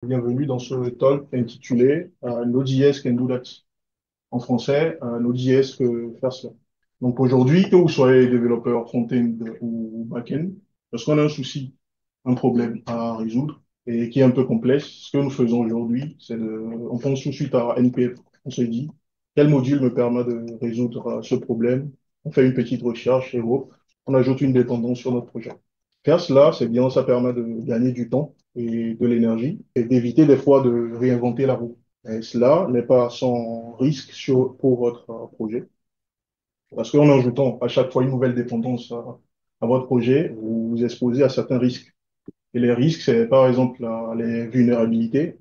Bienvenue dans ce talk intitulé Node.js can do that. En français, Node.js peut faire cela. Donc aujourd'hui, que vous soyez développeur front-end ou back-end, lorsqu'on a un souci, un problème à résoudre et qui est un peu complexe, ce que nous faisons aujourd'hui, on pense tout de suite à NPM. On se dit, quel module me permet de résoudre ce problème? On fait une petite recherche et hop, on ajoute une dépendance sur notre projet. Faire cela, c'est bien, ça permet de gagner du temps et de l'énergie et d'éviter des fois de réinventer la roue. Et cela n'est pas sans risque pour votre projet. Parce qu'en ajoutant à chaque fois une nouvelle dépendance à votre projet, vous vous exposez à certains risques. Et les risques, c'est par exemple les vulnérabilités,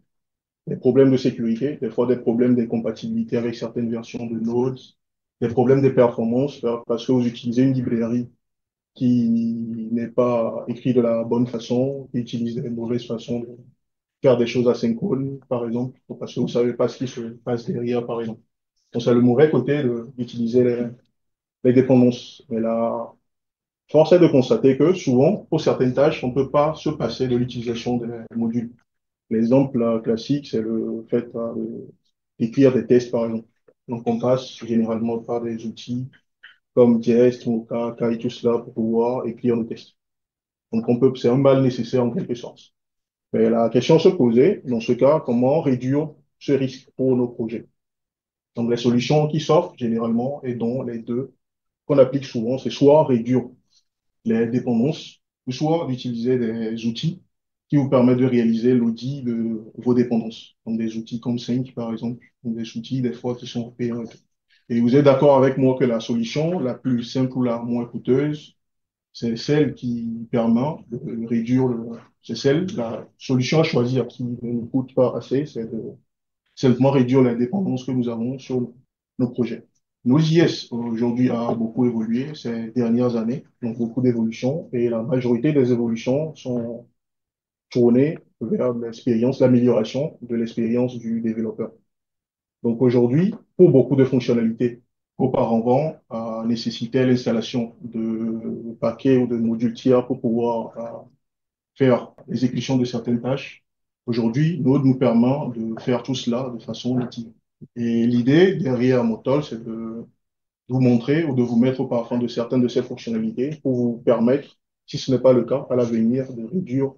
les problèmes de sécurité, des fois des problèmes de compatibilité avec certaines versions de Node, des problèmes de performance parce que vous utilisez une librairie qui n'est pas écrite de la bonne façon, qui utilise des mauvaises façons de faire des choses asynchrones, par exemple, parce que vous savez pas ce qui se passe derrière, par exemple. Donc, c'est le mauvais côté d'utiliser les dépendances. Mais là, force est de constater que souvent, pour certaines tâches, on ne peut pas se passer de l'utilisation des modules. L'exemple classique, c'est le fait d'écrire des tests, par exemple. Donc, on passe généralement par des outils comme Jest, Mocha, Kai, tout cela pour pouvoir écrire nos tests. Donc, c'est un mal nécessaire en quelque sorte. Mais la question se posait, dans ce cas, comment réduire ce risque pour nos projets? Donc, les solutions qui s'offrent généralement et dont les deux qu'on applique souvent, c'est soit réduire les dépendances, ou soit d'utiliser des outils qui vous permettent de réaliser l'audit de vos dépendances. Donc, des outils comme Sync, par exemple, ou des outils, des fois, qui sont payants et tout. Et vous êtes d'accord avec moi que la solution la plus simple ou la moins coûteuse, c'est celle qui permet de réduire c'est celle, la solution à choisir qui ne nous coûte pas assez, c'est de simplement réduire la dépendance que nous avons sur nos projets. Node.js aujourd'hui a beaucoup évolué ces dernières années, donc beaucoup d'évolutions, et la majorité des évolutions sont tournées vers l'expérience, l'amélioration de l'expérience du développeur. Donc aujourd'hui, pour beaucoup de fonctionnalités, auparavant, nécessitait l'installation de paquets ou de modules tiers pour pouvoir faire l'exécution de certaines tâches. Aujourd'hui, Node nous permet de faire tout cela de façon native. Et l'idée derrière Motol, c'est de vous montrer ou de vous mettre au parfum de certaines de ces fonctionnalités pour vous permettre, si ce n'est pas le cas, à l'avenir, de réduire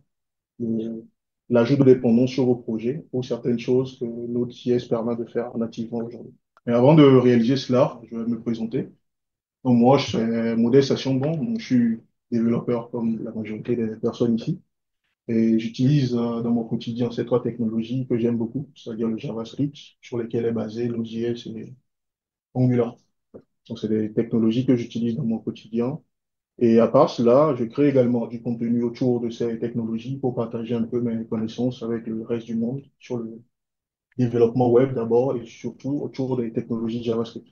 le- l'ajout de dépendance sur vos projets pour certaines choses que Node.js permet de faire nativement aujourd'hui. Mais avant de réaliser cela, je vais me présenter. Donc moi, je suis Modeste Sachambon, donc je suis développeur comme la majorité des personnes ici. Et j'utilise dans mon quotidien ces trois technologies que j'aime beaucoup, c'est-à-dire le JavaScript, sur lesquelles est basé Node.js et Angular. Donc, c'est des technologies que j'utilise dans mon quotidien. Et à part cela, je crée également du contenu autour de ces technologies pour partager un peu mes connaissances avec le reste du monde sur le développement web d'abord et surtout autour des technologies JavaScript.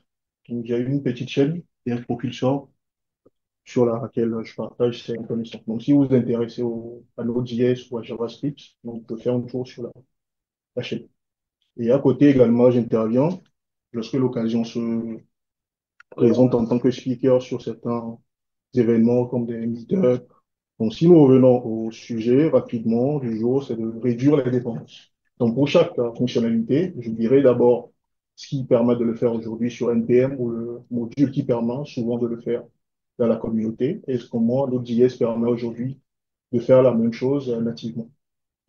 Donc, j'ai une petite chaîne et un propulseur sur laquelle je partage ces connaissances. Donc, si vous vous intéressez à Node.js ou à JavaScript, donc, vous pouvez faire un tour sur la chaîne. Et à côté également, j'interviens lorsque l'occasion se présente en tant que speaker sur certains événements comme des meet-ups. Donc, si nous revenons au sujet rapidement du jour, c'est de réduire les dépendances. Donc, pour chaque fonctionnalité, je dirais d'abord ce qui permet de le faire aujourd'hui sur NPM ou le module qui permet souvent de le faire dans la communauté et comment Node.js permet aujourd'hui de faire la même chose nativement.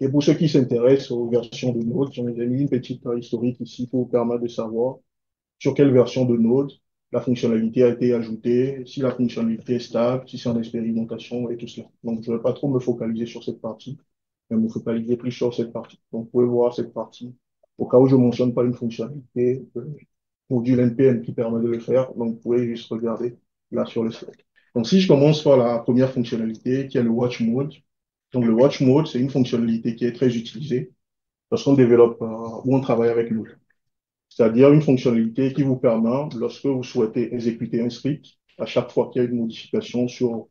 Et pour ceux qui s'intéressent aux versions de Node, j'ai mis une petite historique ici pour vous permettre de savoir sur quelle version de Node la fonctionnalité a été ajoutée, si la fonctionnalité est stable, si c'est en expérimentation et tout cela. Donc, je ne vais pas trop me focaliser sur cette partie, mais me focaliser plus sur cette partie. Donc, vous pouvez voir cette partie. Au cas où je ne mentionne pas une fonctionnalité, module NPM qui permet de le faire, donc vous pouvez juste regarder là sur le slide. Donc, si je commence par la première fonctionnalité, qui est le Watch Mode. Donc, le Watch Mode, c'est une fonctionnalité qui est très utilisée lorsqu'on développe ou on travaille avec Node, c'est-à-dire une fonctionnalité qui vous permet, lorsque vous souhaitez exécuter un script, à chaque fois qu'il y a une modification sur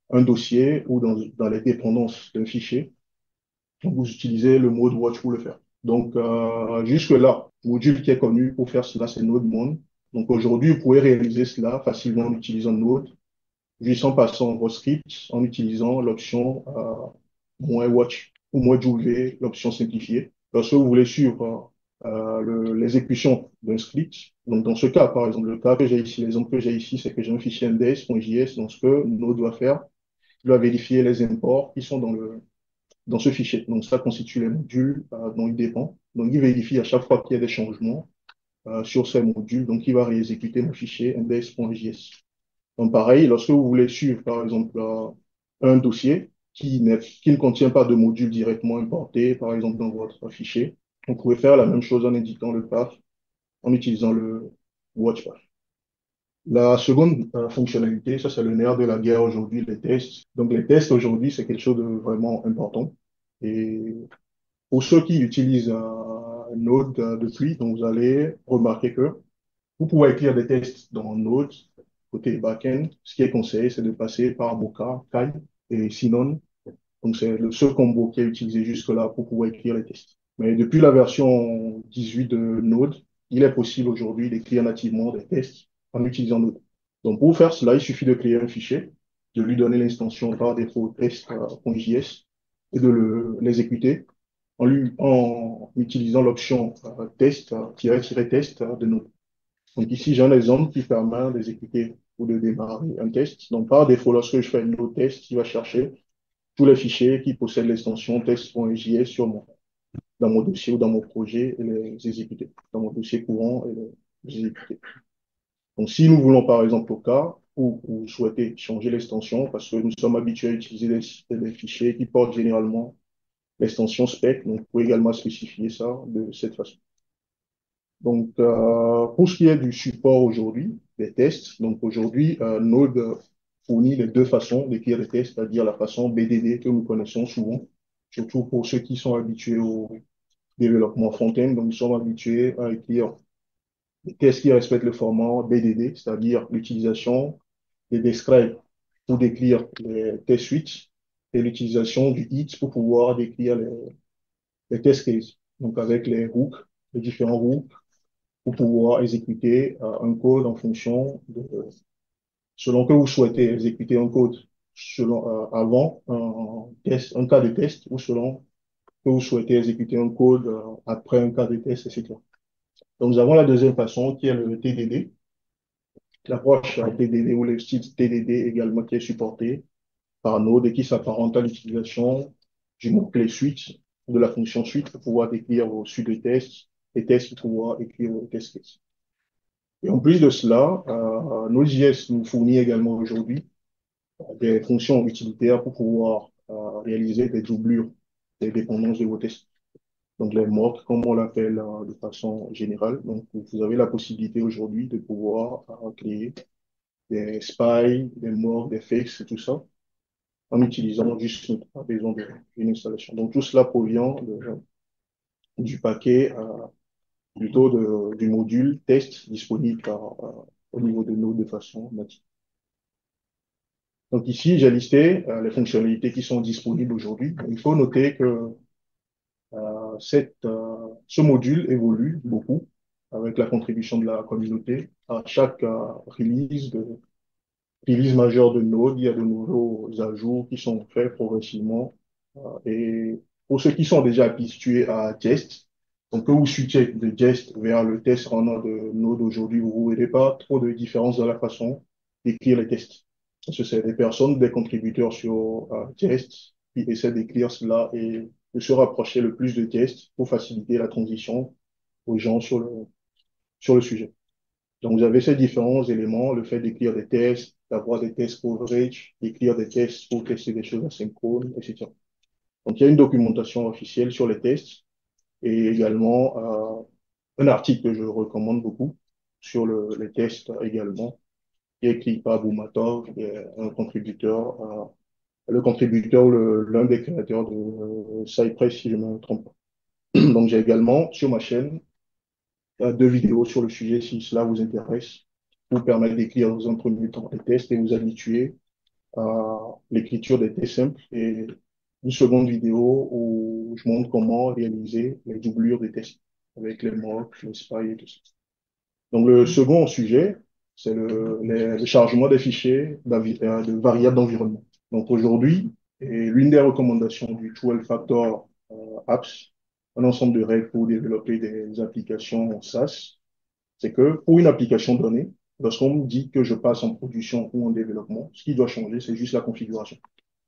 un dossier ou dans les dépendances d'un fichier, donc vous utilisez le mode watch pour le faire. Donc, jusque-là, le module qui est connu pour faire cela, c'est NodeMon. Donc, aujourd'hui, vous pouvez réaliser cela facilement en utilisant Node, juste en passant vos scripts, en utilisant l'option -watch ou -w, l'option simplifiée. Lorsque vous voulez suivre l'exécution d'un script, donc dans ce cas, par exemple, le cas que j'ai ici, l'exemple que j'ai ici, c'est que j'ai un fichier index.js, donc ce que Node doit faire, il doit vérifier les imports qui sont dans ce fichier. Donc ça constitue les modules dont il dépend. Donc il vérifie à chaque fois qu'il y a des changements sur ces modules, donc il va réexécuter mon fichier index.js. Donc pareil, lorsque vous voulez suivre, par exemple, un dossier qui ne contient pas de module directement importé, par exemple, dans votre fichier, vous pouvez faire la même chose en indiquant le path en utilisant le watch path. La seconde fonctionnalité, ça c'est le nerf de la guerre aujourd'hui, les tests. Donc les tests aujourd'hui, c'est quelque chose de vraiment important. Et pour ceux qui utilisent Node depuis, donc vous allez remarquer que vous pouvez écrire des tests dans Node, côté backend. Ce qui est conseillé, c'est de passer par Mocha, Kai et Sinon. Donc, c'est le seul combo qui est utilisé jusque-là pour pouvoir écrire les tests. Mais depuis la version 18 de Node, il est possible aujourd'hui d'écrire nativement des tests en utilisant Node. Donc, pour faire cela, il suffit de créer un fichier, de lui donner l'extension par défaut test.js et de l'exécuter en utilisant l'option test-test de Node. Donc ici, j'ai un exemple qui permet d'exécuter ou de démarrer un test. Donc par défaut, lorsque je fais un nouveau test, il va chercher tous les fichiers qui possèdent l'extension test.js dans mon dossier ou dans mon projet et les exécuter. Dans mon dossier courant et les exécuter. Donc si nous voulons par exemple au cas où vous souhaitez changer l'extension, parce que nous sommes habitués à utiliser des fichiers qui portent généralement l'extension spec, donc vous pouvez également spécifier ça de cette façon. Donc, pour ce qui est du support aujourd'hui, des tests, donc aujourd'hui, Node fournit les deux façons d'écrire des tests, c'est-à-dire la façon BDD que nous connaissons souvent, surtout pour ceux qui sont habitués au développement front-end. Donc, nous sommes habitués à écrire des tests qui respectent le format BDD, c'est-à-dire l'utilisation des describe pour décrire les test suites et l'utilisation du it pour pouvoir décrire les test cases. Donc, avec les hooks, les différents hooks pour pouvoir exécuter un code en fonction selon que vous souhaitez exécuter un code avant un test, un cas de test, ou selon que vous souhaitez exécuter un code après un cas de test, etc. Donc, nous avons la deuxième façon qui est le TDD, l'approche TDD ou le style TDD également qui est supporté par Node et qui s'apparente à l'utilisation du mot-clé suite, de la fonction suite pour pouvoir décrire vos suites de tests et tests pour pouvoir écrire vos test cases. Et en plus de cela, Node.js nous fournit également aujourd'hui des fonctions utilitaires pour pouvoir réaliser des doublures des dépendances de vos tests. Donc les mocks, comme on l'appelle de façon générale. Donc vous avez la possibilité aujourd'hui de pouvoir créer des spies, des mocks, des fakes et tout ça en utilisant juste pas besoin d'une installation. Donc tout cela provient du paquet, plutôt du module test disponible au niveau de Node de façon native. Donc ici, j'ai listé les fonctionnalités qui sont disponibles aujourd'hui. Il faut noter que ce module évolue beaucoup avec la contribution de la communauté. À chaque release majeure de Node, il y a de nouveaux ajouts qui sont faits progressivement. Et pour ceux qui sont déjà habitués à Jest, donc que vous switchez de Jest vers le test runner de Node aujourd'hui, vous ne verrez pas trop de différence dans la façon d'écrire les tests. Parce que c'est des personnes, des contributeurs sur Jest qui essaient d'écrire cela et de se rapprocher le plus de Jest pour faciliter la transition aux gens sur le sujet. Donc, vous avez ces différents éléments, le fait d'écrire des tests, d'avoir des tests coverage, d'écrire des tests pour tester des choses asynchrones, etc. Donc, il y a une documentation officielle sur les tests et également un article que je recommande beaucoup sur les tests également, qui est écrit par Boumatov, qui est un contributeur, le contributeur ou l'un des créateurs de Cypress, si je ne me trompe pas. Donc, j'ai également sur ma chaîne deux vidéos sur le sujet si cela vous intéresse, vous permettre d'écrire dans un premier temps des tests et vous habituer à l'écriture des tests simples et une seconde vidéo où je montre comment réaliser les doublures des tests avec les mocks, les spies et tout ça. Donc le second sujet, c'est le chargement des fichiers de variables d'environnement. Donc aujourd'hui, et l'une des recommandations du 12 Factor Apps, un ensemble de règles pour développer des applications SaaS. C'est que pour une application donnée, lorsqu'on me dit que je passe en production ou en développement, ce qui doit changer, c'est juste la configuration.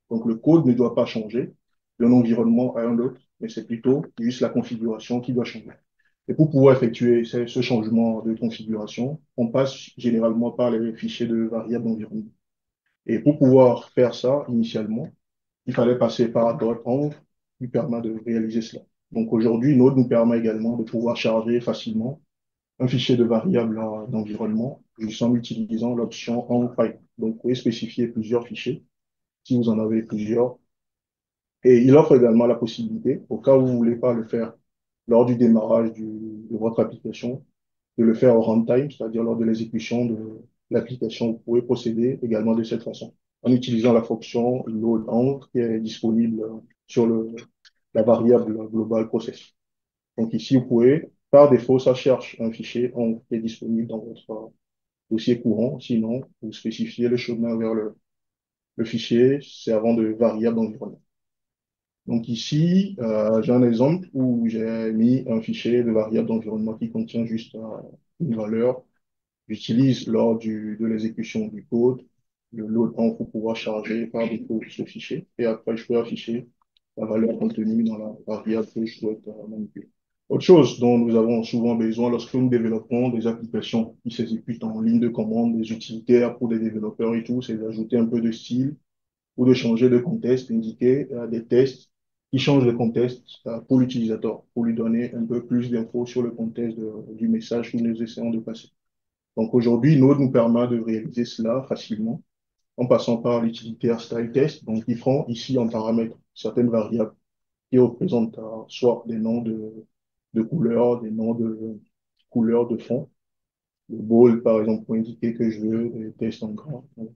Donc le code ne doit pas changer d'un environnement à un autre, mais c'est plutôt juste la configuration qui doit changer. Et pour pouvoir effectuer ce changement de configuration, on passe généralement par les fichiers de variables d'environnement. Et pour pouvoir faire ça, initialement, il fallait passer par Node qui permet de réaliser cela. Donc aujourd'hui, Node nous permet également de pouvoir charger facilement un fichier de variable d'environnement juste en utilisant l'option onFile. Donc vous pouvez spécifier plusieurs fichiers si vous en avez plusieurs. Et il offre également la possibilité, au cas où vous ne voulez pas le faire lors du démarrage de votre application, de le faire au runtime, c'est-à-dire lors de l'exécution de l'application. Vous pouvez procéder également de cette façon, en utilisant la fonction load qui est disponible sur la variable global process. Donc ici, vous pouvez, par défaut, ça cherche un fichier onc qui est disponible dans votre dossier courant. Sinon, vous spécifiez le chemin vers le fichier servant de variable d'environnement. Donc ici, j'ai un exemple où j'ai mis un fichier de variable d'environnement qui contient juste une valeur. J'utilise lors de l'exécution du code le load on pour pouvoir charger par défaut ce fichier. Et après, je peux afficher la valeur contenue dans la variable que je souhaite manipuler. Autre chose dont nous avons souvent besoin lorsque nous développons des applications qui s'exécutent en ligne de commande, des utilitaires pour des développeurs et tout, c'est d'ajouter un peu de style ou de changer de contexte, indiquer des tests qui changent de contexte pour l'utilisateur, pour lui donner un peu plus d'infos sur le contexte du message que nous essayons de passer. Donc aujourd'hui, Node nous permet de réaliser cela facilement en passant par l'utilitaire style test. Donc ils feront ici en paramètre certaines variables qui représentent soit des noms de couleurs, des noms de couleurs de fond. Le bold, par exemple, pour indiquer que je veux des tests en grand. Donc,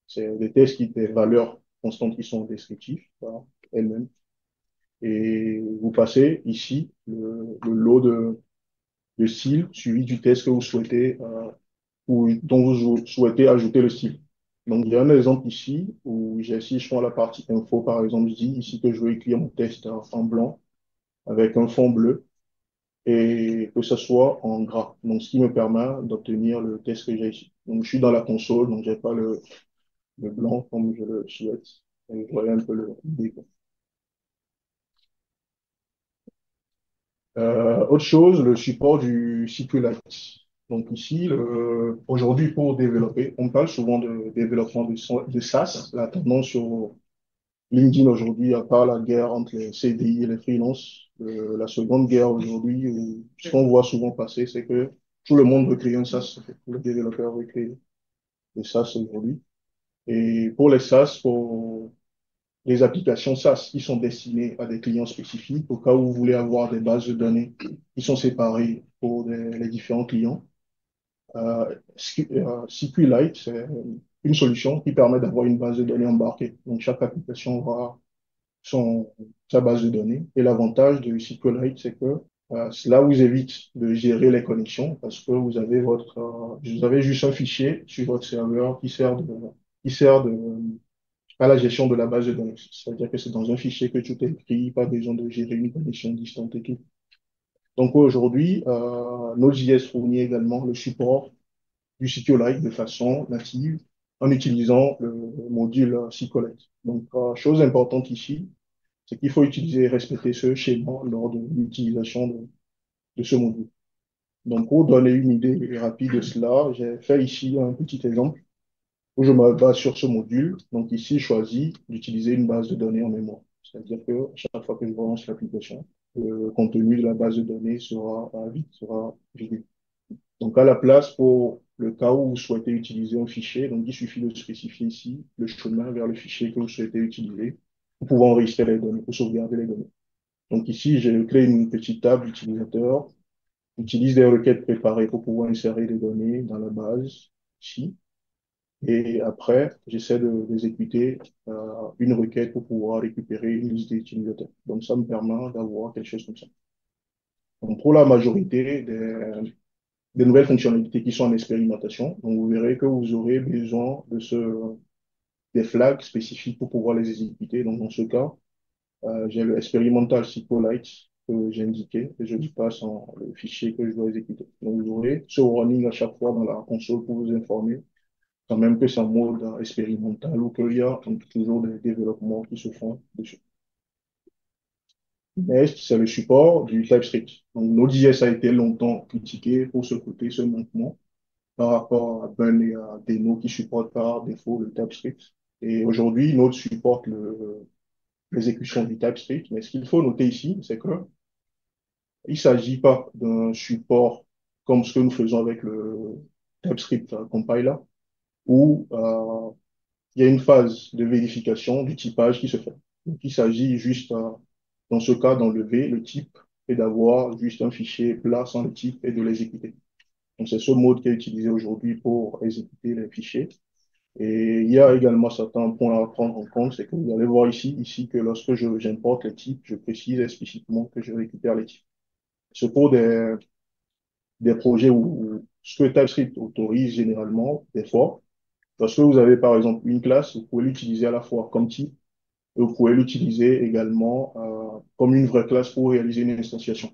c'est des tests des valeurs constantes qui sont descriptives, voilà, elles-mêmes. Et vous passez ici le lot de style suivi du test que vous souhaitez ou dont vous souhaitez ajouter le style. Donc, il y a un exemple ici où j'ai, si je prends la partie info, par exemple, je dis ici que je veux écrire mon test en blanc avec un fond bleu et que ce soit en gras. Donc, ce qui me permet d'obtenir le test que j'ai ici. Donc, je suis dans la console, donc j'ai pas le blanc comme je le souhaite. Et vous voyez un peu l'idée, quoi. Autre chose, le support du SQLite. Donc ici, aujourd'hui, pour développer, on parle souvent de développement de SaaS. La tendance sur LinkedIn aujourd'hui, à part la guerre entre les CDI et les freelances, la seconde guerre aujourd'hui, ce qu'on voit souvent passer, c'est que tout le monde veut créer un SaaS. En fait. Tous les développeurs veulent créer des SaaS aujourd'hui. Et pour les SaaS, pour les applications SaaS qui sont destinées à des clients spécifiques, au cas où vous voulez avoir des bases de données qui sont séparées pour les différents clients. SQLite, c'est une solution qui permet d'avoir une base de données embarquée. Donc, chaque application aura sa base de données. Et l'avantage de SQLite, c'est que cela vous évite de gérer les connexions parce que vous avez juste un fichier sur votre serveur qui sert à la gestion de la base de données. C'est-à-dire que c'est dans un fichier que tout est écrit, pas besoin de gérer une connexion distante et tout. Donc aujourd'hui, Node.js fournit également le support du SQLite de façon native en utilisant le module SQLite. Donc, chose importante ici, c'est qu'il faut utiliser et respecter ce schéma lors de l'utilisation de ce module. Donc, pour donner une idée rapide de cela, j'ai fait ici un petit exemple où je me base sur ce module. Donc ici, je choisis d'utiliser une base de données en mémoire. C'est-à-dire que chaque fois que je relance l'application, le contenu de la base de données sera vidé. Donc à la place, pour le cas où vous souhaitez utiliser un fichier, donc il suffit de spécifier ici le chemin vers le fichier que vous souhaitez utiliser pour pouvoir enregistrer les données, pour sauvegarder les données. Donc ici, j'ai créé une petite table utilisateur, utilise des requêtes préparées pour pouvoir insérer les données dans la base ici. Et après, j'essaie d'exécuter une requête pour pouvoir récupérer une liste d'utilisateurs. Donc, ça me permet d'avoir quelque chose comme ça. Donc, pour la majorité des nouvelles fonctionnalités qui sont en expérimentation, donc vous verrez que vous aurez besoin des flags spécifiques pour pouvoir les exécuter. Donc, dans ce cas, j'ai le expérimental SQLite que j'ai indiqué et je lui passe le fichier que je dois exécuter. Donc, vous aurez ce warning à chaque fois dans la console pour vous informer, quand même que c'est en mode expérimental ou qu'il y a toujours des développements qui se font dessus. Next, c'est le support du TypeScript. Donc, Node.js a été longtemps critiqué pour ce côté, ce manquement par rapport à Bun et à Deno qui supportent par défaut le TypeScript. Et aujourd'hui, Node supporte l'exécution du TypeScript. Mais ce qu'il faut noter ici, c'est que il s'agit pas d'un support comme ce que nous faisons avec le TypeScript compiler, où il y a une phase de vérification du typage qui se fait. Donc, il s'agit juste, dans ce cas, d'enlever le type et d'avoir juste un fichier plat sans le type et de l'exécuter. Donc, c'est ce mode qui est utilisé aujourd'hui pour exécuter les fichiers. Et il y a également certains points à prendre en compte, c'est que vous allez voir ici que lorsque j'importe les types, je précise explicitement que je récupère les types. C'est pour des projets où ce que TypeScript autorise généralement, des fois, lorsque vous avez par exemple une classe, vous pouvez l'utiliser à la fois comme type et vous pouvez l'utiliser également comme une vraie classe pour réaliser une instantiation.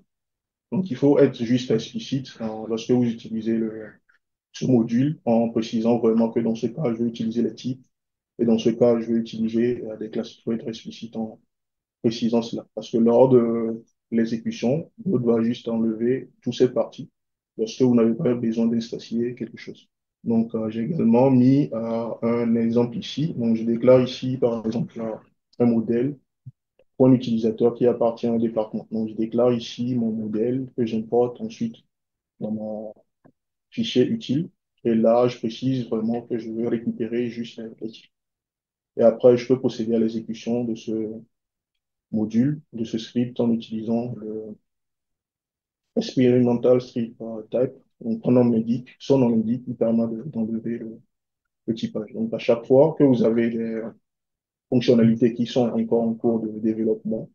Donc il faut être juste explicite lorsque vous utilisez ce module en précisant vraiment que dans ce cas, je vais utiliser les types et dans ce cas, je vais utiliser des classes. Il faut être explicite en précisant cela. Parce que lors de l'exécution, vous doit juste enlever toutes ces parties lorsque vous n'avez pas besoin d'instancier quelque chose. Donc, j'ai également mis un exemple ici. Donc, je déclare ici, par exemple, un modèle pour un utilisateur qui appartient à un département. Donc, je déclare ici mon modèle que j'importe ensuite dans mon fichier utile. Et là, je précise vraiment que je veux récupérer juste les types. Et après, je peux procéder à l'exécution de ce module, de ce script en utilisant le experimental script type. Donc, son nom l'indique, il permet d'enlever le typage. Donc, à chaque fois que vous avez des fonctionnalités qui sont encore en cours de développement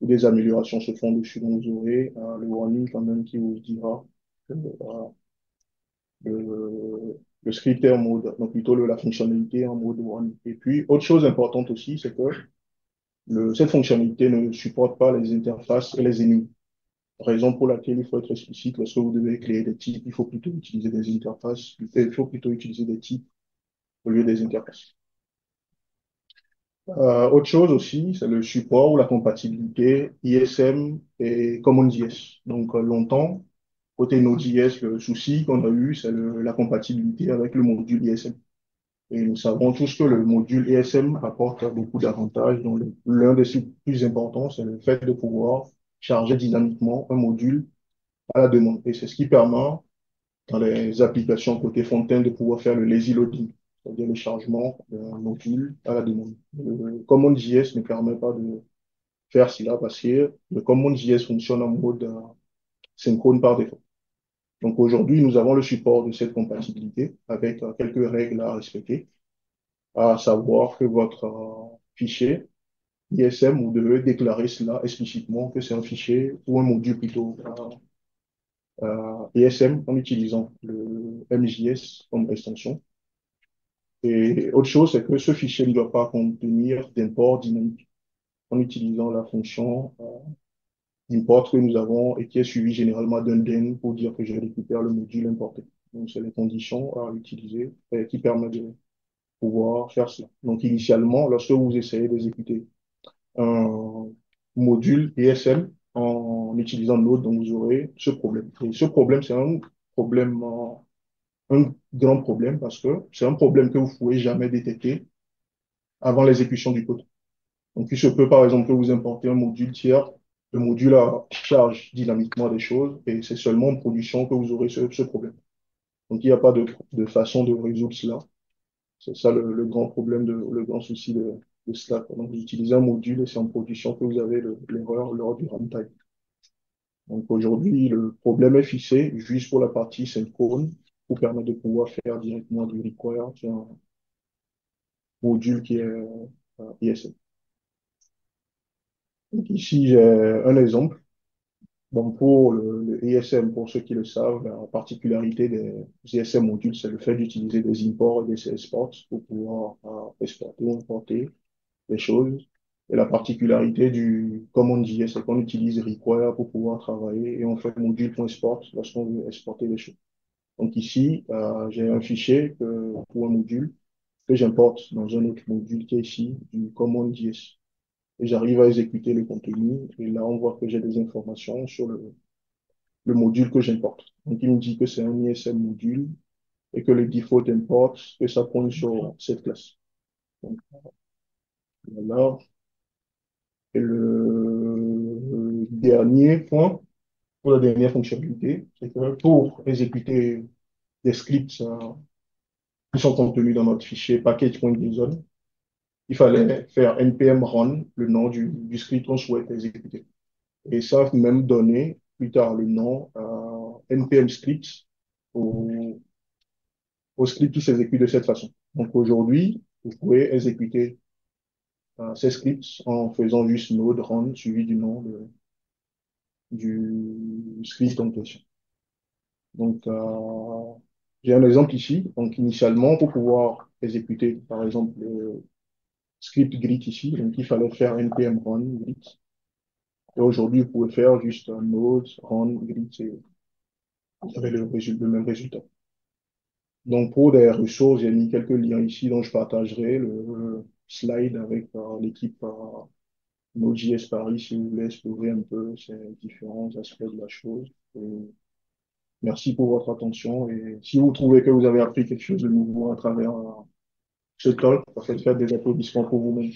ou des améliorations se font dessus, donc vous aurez le warning quand même qui vous dira que le script est en mode, donc plutôt la fonctionnalité en mode warning. Et puis, autre chose importante aussi, c'est que cette fonctionnalité ne supporte pas les interfaces et les ennemis. Raison pour laquelle il faut être explicite, lorsque vous devez créer des types, il faut plutôt utiliser des interfaces, il faut plutôt utiliser des types au lieu des interfaces. Autre chose aussi, c'est le support ou la compatibilité ISM et CommonJS. Donc, longtemps, côté Node.js, le souci qu'on a eu, c'est la compatibilité avec le module ISM. Et nous savons tous que le module ISM apporte beaucoup d'avantages. Donc, l'un des plus importants, c'est le fait de pouvoir charger dynamiquement un module à la demande. Et c'est ce qui permet, dans les applications côté front-end, de pouvoir faire le lazy loading, c'est-à-dire le chargement d'un module à la demande. Le CommonJS ne permet pas de faire cela parce que le CommonJS fonctionne en mode synchrone par défaut. Donc aujourd'hui, nous avons le support de cette compatibilité avec quelques règles à respecter, à savoir que votre fichier ISM, vous devez déclarer cela explicitement que c'est un fichier ou un module plutôt ISM en utilisant le MJS comme extension. Et autre chose, c'est que ce fichier ne doit pas contenir d'import dynamique en utilisant la fonction import que nous avons et qui est suivie généralement d'un den pour dire que je récupère le module importé. Donc, c'est les conditions à utiliser qui permettent de pouvoir faire cela. Donc, initialement, lorsque vous essayez d'exécuter un module ESM en utilisant Node, donc vous aurez ce problème. Et ce problème, c'est un problème, un grand problème parce que c'est un problème que vous ne pouvez jamais détecter avant l'exécution du code. Donc, il se peut, par exemple, que vous importez un module tiers, le module charge dynamiquement des choses et c'est seulement en production que vous aurez ce problème. Donc, il n'y a pas de façon de résoudre cela. C'est ça le grand problème, le grand souci de cela. Donc, vous utilisez un module et c'est en production que vous avez l'erreur lors du runtime. Donc, aujourd'hui, le problème est fixé juste pour la partie synchrone pour permettre de pouvoir faire directement du require sur un module qui est ISM. Donc, ici, j'ai un exemple. Bon, pour le ISM, pour ceux qui le savent, la particularité des ISM modules, c'est le fait d'utiliser des imports et des exports pour pouvoir exporter ou importer des choses. Et la particularité du CommonJS, c'est qu'on utilise require pour pouvoir travailler et on fait module.export lorsqu'on veut exporter les choses. Donc ici, j'ai un fichier pour un module que j'importe dans un autre module qui est ici, du CommonJS. Et j'arrive à exécuter le contenu. Et là, on voit que j'ai des informations sur le module que j'importe. Donc, il me dit que c'est un ISM module et que le default import, que ça pointe sur cette classe. Donc, voilà. Et le dernier point, pour la dernière fonctionnalité, c'est que pour exécuter des scripts qui sont contenus dans notre fichier package.json, il fallait faire npm run, le nom du script qu'on souhaite exécuter. Et ça même donner plus tard le nom npm script au, au script qui s'exécute de cette façon. Donc aujourd'hui, vous pouvez exécuter ces scripts en faisant juste node run suivi du nom du script en question. Donc, j'ai un exemple ici. Donc, initialement, pour pouvoir exécuter, par exemple, le script grit ici, donc il fallait faire npm run grit. Et aujourd'hui, vous pouvez faire juste un node run grit et vous avez le même résultat. Donc, pour des ressources, j'ai mis quelques liens ici dont je partagerai le slide avec l'équipe Node.js Paris si vous voulez explorer un peu ces différents aspects de la chose. Et merci pour votre attention et si vous trouvez que vous avez appris quelque chose de nouveau à travers ce talk, faites des applaudissements pour vous-même.